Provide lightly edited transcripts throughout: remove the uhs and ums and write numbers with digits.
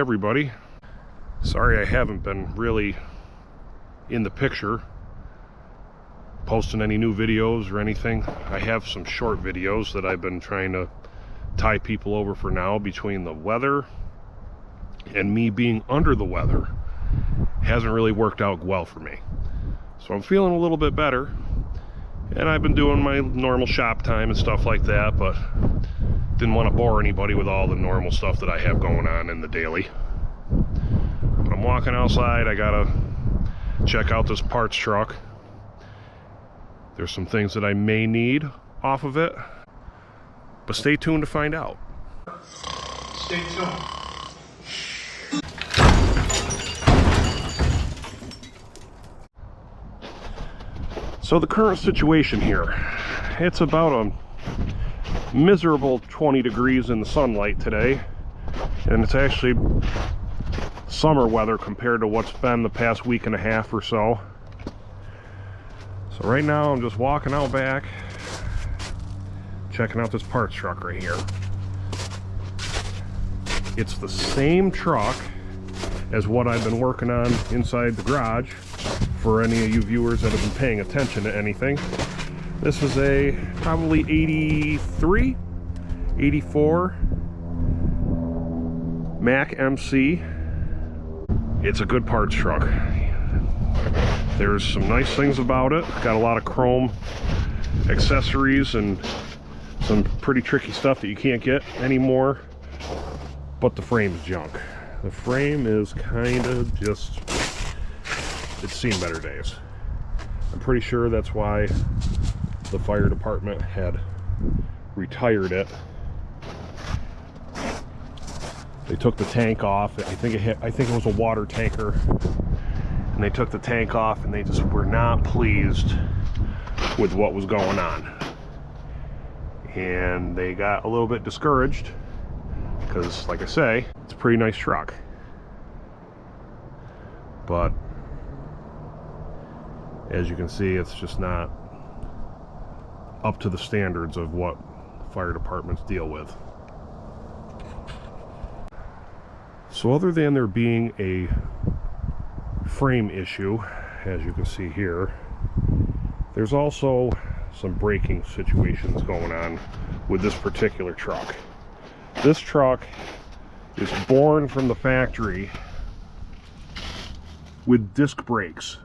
everybody. Sorry I haven't been really in the picture posting any new videos or anything. I have some short videos that I've been trying to tie people over for now. Between the weather and me being under the weather, hasn't really worked out well for me. So I'm feeling a little bit better, and I've been doing my normal shop time and stuff like that, but didn't want to bore anybody with all the normal stuff that I have going on in the daily. When I'm walking outside, I gotta check out this parts truck. There's some things that I may need off of it, but stay tuned to find out. Stay tuned. So the current situation here, it's about a miserable 20 degrees in the sunlight today, and it's actually summer weather compared to what's been the past week and a half or so. So right now I'm just walking out back, checking out this parts truck right here. It's the same truck as what I've been working on inside the garage. For any of you viewers that have been paying attention to anything, this is a probably 83, 84 Mack MC. It's a good parts truck. There's some nice things about it. Got a lot of chrome accessories and some pretty tricky stuff that you can't get anymore, but the frame is junk. The frame is kind of just, it's seen better days. I'm pretty sure that's why the fire department had retired it. They took the tank off. I think it was a water tanker, and they took the tank off, and they just were not pleased with what was going on, and they got a little bit discouraged because, like I say, it's a pretty nice truck, but as you can see, it's just not up to the standards of what fire departments deal with. So other than there being a frame issue, as you can see here, there's also some braking situations going on with this particular truck. This truck is born from the factory with disc brakes.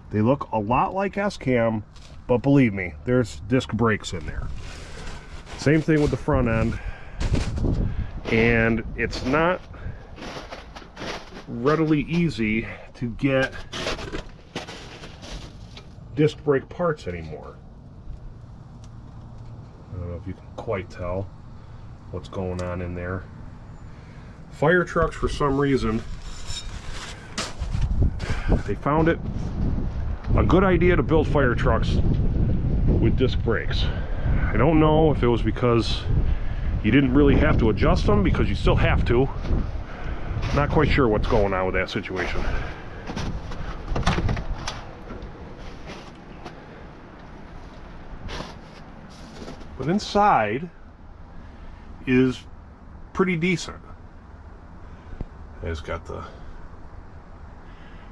They look a lot like S-Cam, but believe me, there's disc brakes in there. Same thing with the front end, and it's not readily easy to get disc brake parts anymore. I don't know if you can quite tell what's going on in there. Firetrucks, for some reason, they found it a good idea to build fire trucks with disc brakes. I don't know if it was because you didn't really have to adjust them, because you still have to. Not quite sure what's going on with that situation. But inside is pretty decent. It's got the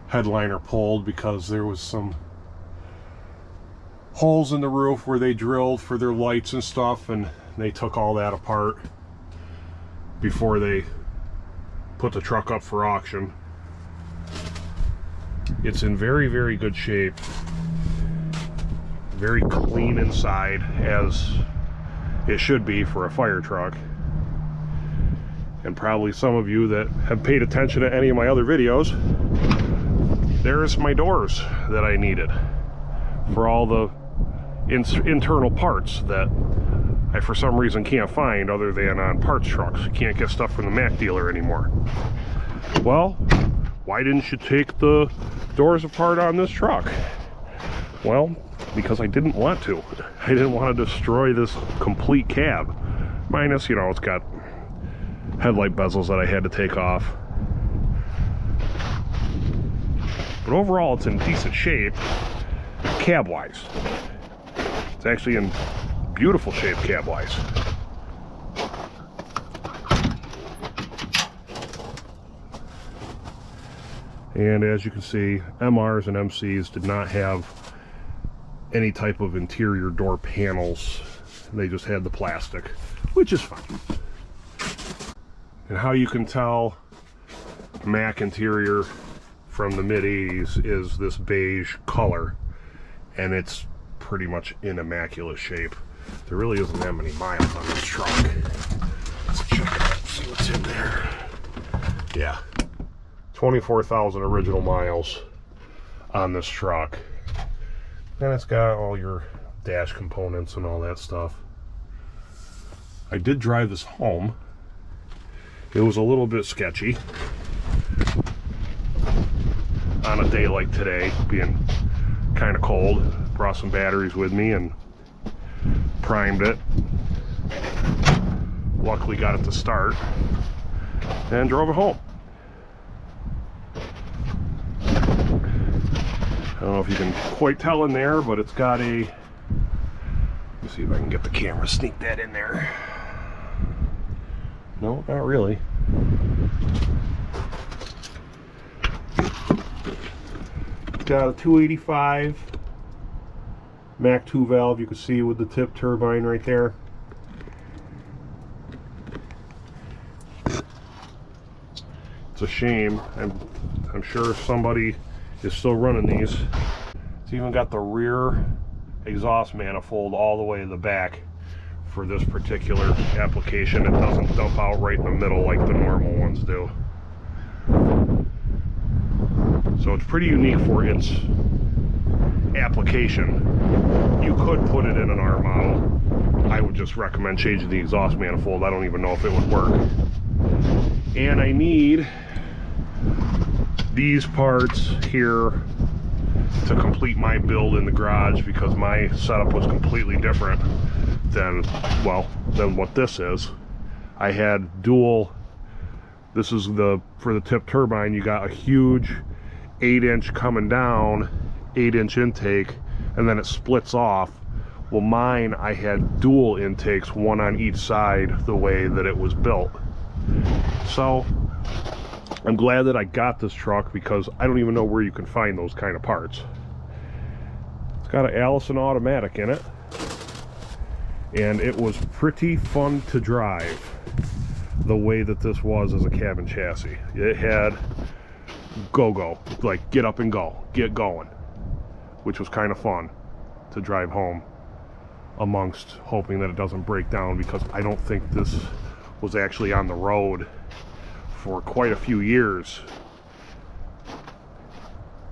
headliner pulled because there was some holes in the roof where they drilled for their lights and stuff, and they took all that apart before they put the truck up for auction. It's in very, very good shape. Very clean inside, as it should be for a fire truck. And probably some of you that have paid attention to any of my other videos, there's my doors that I needed for all the internal parts that I for some reason can't find other than on parts trucks. You can't get stuff from the Mack dealer anymore. Well, why didn't you take the doors apart on this truck? Well, because I didn't want to. I didn't want to destroy this complete cab. Minus, you know, it's got headlight bezels that I had to take off. But overall, it's in decent shape, cab-wise. It's actually in beautiful shape cab-wise. And as you can see, MRs and MCs did not have any type of interior door panels. They just had the plastic, which is fine. And how you can tell Mack interior from the mid-80s is this beige color, and it's pretty much in immaculate shape. There really isn't that many miles on this truck. Let's check it out, see what's in there. Yeah, 24,000 original miles on this truck. And it's got all your dash components and all that stuff. I did drive this home. It was a little bit sketchy on a day like today, being kind of cold. Brought some batteries with me and primed it. Luckily got it to start and drove it home. I don't know if you can quite tell in there, but it's got a, let me see if I can get the camera, sneak that in there. No, not really. It's got a 285 Mack 2 valve, you can see with the tip turbine right there. It's a shame. I'm sure somebody is still running these. It's even got the rear exhaust manifold all the way to the back for this particular application. It doesn't dump out right in the middle like the normal ones do. So it's pretty unique for its application. You could put it in an R model. I would just recommend changing the exhaust manifold. I don't even know if it would work. And I need these parts here to complete my build in the garage, because my setup was completely different than, well, than what this is. I had dual, this is the, for the tip turbine, you got a huge 8-inch coming down, 8-inch intake, and then it splits off. Well, mine, I had dual intakes, one on each side, the way that it was built. So I'm glad that I got this truck, because I don't even know where you can find those kind of parts. It's got an Allison automatic in it, and it was pretty fun to drive the way that this was as a cabin chassis. It had go, like get up and go, get going, which was kind of fun to drive home, amongst hoping that it doesn't break down, because I don't think this was actually on the road for quite a few years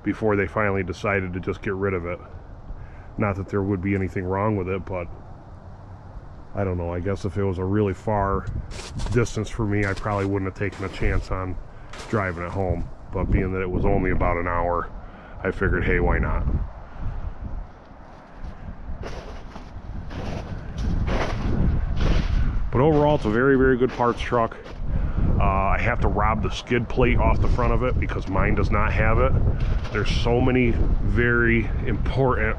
before they finally decided to just get rid of it. Not that there would be anything wrong with it, but I don't know, I guess if it was a really far distance for me, I probably wouldn't have taken a chance on driving it home. But being that it was only about an hour, I figured, hey, why not? But overall, it's a very, very good parts truck. I have to rob the skid plate off the front of it because mine does not have it. There's so many very important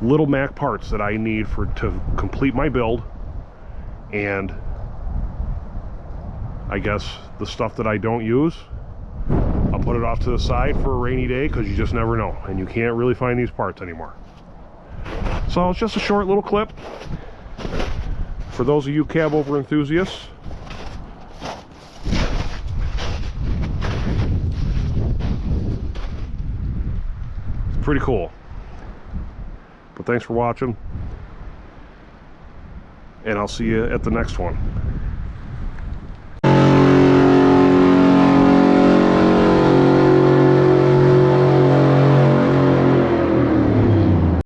little Mack parts that I need to complete my build, and I guess the stuff that I don't use, I'll put it off to the side for a rainy day, because you just never know, and you can't really find these parts anymore. So it's just a short little clip for those of you Cabover enthusiasts. It's pretty cool. But thanks for watching, and I'll see you at the next one.